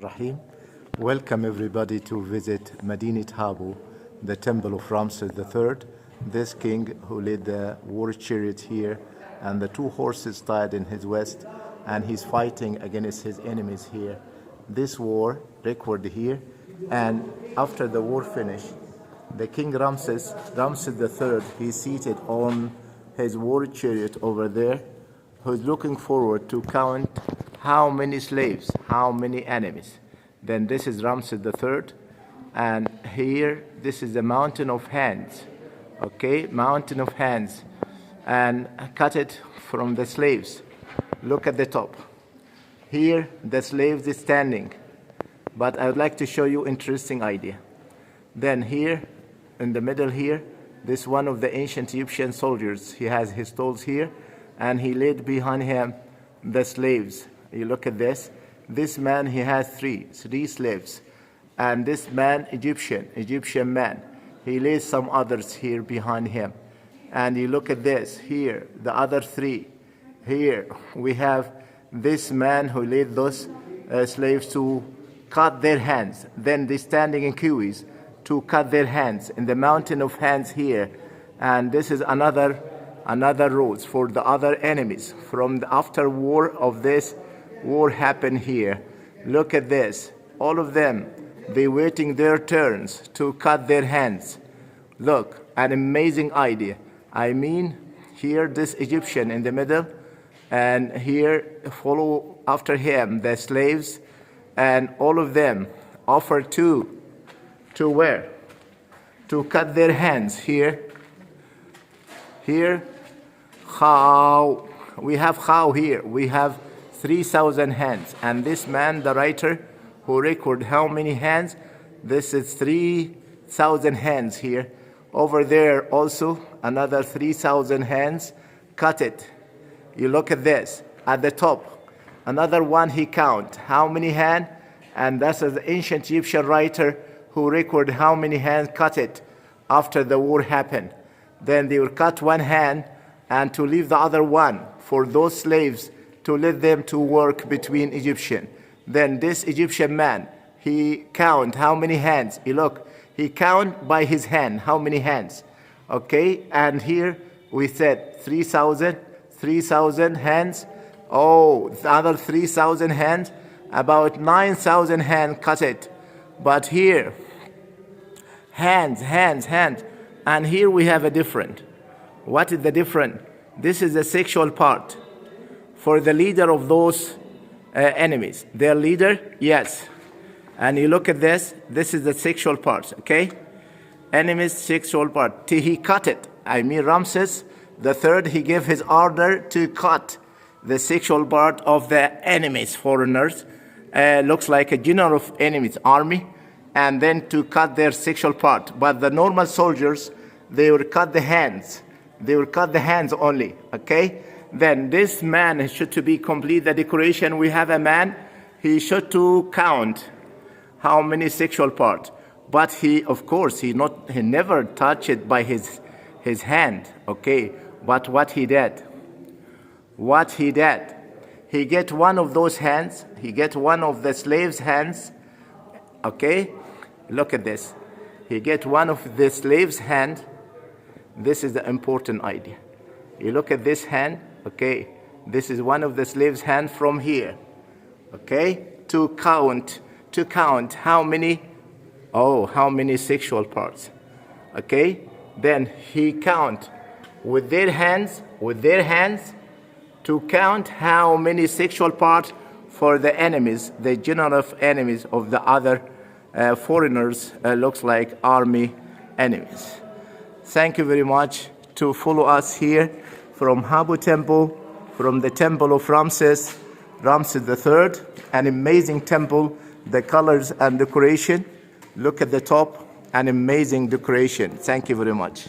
Rahim. Welcome everybody to visit Madinat Habu, the temple of Ramses III, this king who led the war chariot here and the two horses tied in his waist, and he's fighting against his enemies here. This war record here, and after the war finished, the king Ramses III, he's seated on his war chariot over there, who's looking forward to count how many slaves, how many enemies. Then this is Ramses III, and here this is the mountain of hands, okay, mountain of hands, and cut it from the slaves. Look at the top. Here the slaves is standing, but I would like to show you interesting idea. Then here in the middle here, this one of the ancient Egyptian soldiers, he has his tools here, and he laid behind him the slaves. You look at this. This man, he has three slaves. And this man, Egyptian man, he lays some others here behind him. And you look at this, here, the other three. Here we have this man who laid those slaves to cut their hands. Then they standing in queues to cut their hands in the mountain of hands here. And this is another rules for the other enemies from the after war of this war happened here. Look at this. All of them, they waiting their turns to cut their hands. Look, an amazing idea. I mean, here this Egyptian in the middle, and here follow after him the slaves, and all of them offer to where? To cut their hands here. Here, how? We have how here. We have 3,000 hands, and this man, the writer who record how many hands, this is 3,000 hands here. Over there also another 3,000 hands. Cut it. You look at this at the top, another one he count how many hands, and that's the ancient Egyptian writer who record how many hands cut it after the war happened. Then they will cut one hand and to leave the other one for those slaves to let them to work between Egyptian. Then this Egyptian man, he count how many hands. You look, he count by his hand how many hands. Okay, and here we said 3,000 hands. Oh, the other 3,000 hands, about 9,000 hands cut it. But here, hands. And here we have a different. What is the different? This is the sexual part. For the leader of those enemies. Their leader, yes. And you look at this is the sexual part, okay? Enemy's sexual part. He cut it. I mean, Ramses III, he gave his order to cut the sexual part of the enemies, foreigners. Looks like a general of enemies army, and then to cut their sexual part. But the normal soldiers, they will cut the hands. They will cut the hands only, okay? Then this man should to be complete the decoration. We have a man, he should to count how many sexual parts. But he, of course, he never touched it by his hand, okay? But what he did, he get one of those hands, he get one of the slaves' hands, okay? Look at this. He get one of the slaves' hand. This is the important idea. You look at this hand, okay? This is one of the slaves' hand from here, okay? To count how many? Oh, how many sexual parts, okay? Then he count with their hands, to count how many sexual parts for the enemies, the general of enemies of the other foreigners, looks like army enemies. Thank you very much to follow us here from Habu Temple, from the temple of Ramses III, an amazing temple, the colors and decoration. Look at the top, an amazing decoration. Thank you very much.